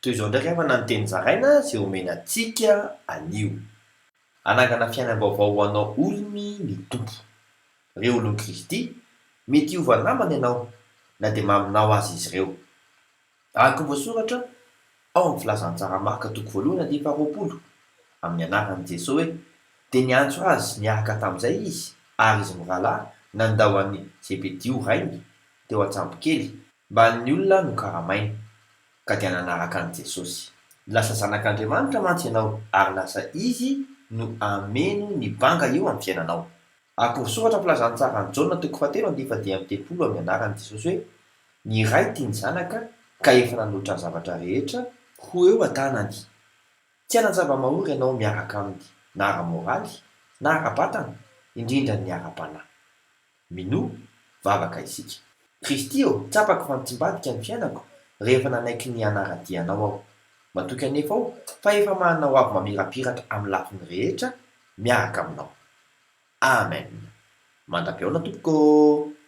Toy izao ndraiky afa nanteny zaraina zay omena antsika anio. Anangana fiainam-baovao ho anao olony ny tompo. Ireo olon'i Kristy mety hiova namana ianao na dia maminao azy izy ireo. Araka voasoratra ao amin'ny filazantsara Marka toko voalohany andiny faharoapolo amin'ny anaran'i Jesosy hoe dia niantso azy niaraka tamin'izay izy ary izy mirahalahy nandao an'i Zebedio rainy teo an-tsambokely mba ny olona no karamaina ka dia nanaraka an'i Jesosy. Lasa zanak'Andriamanitra mantsy ianao ary lasa izy no ameno ny banga eo amin'ny fiainanao. Araka voasoratra amin'ny filazantsara ny Jaona toko fahatelo andiny fadimy amby telopolo amin'ny anaran'i Jesosy hoe ny ray tia ny zanaka ka efa nanoatra ny zavatra rehetra ho eo an-tanany. Tsy hanan-java-mahory ianao miaraka aminy na ara-moraly na ara-batana indrindra ny ara-panahy. Minoa vavaka isika. Kristy tsapako fa tsy mbadika ny fiainako rehefa nanaiky ny anara-dianao aho. Matoky anefa aho fa efa manana ho avy mamirapiratra amin'ny lafiny rehetra miaraka aminao. Amen. Mandam-peona tompoko.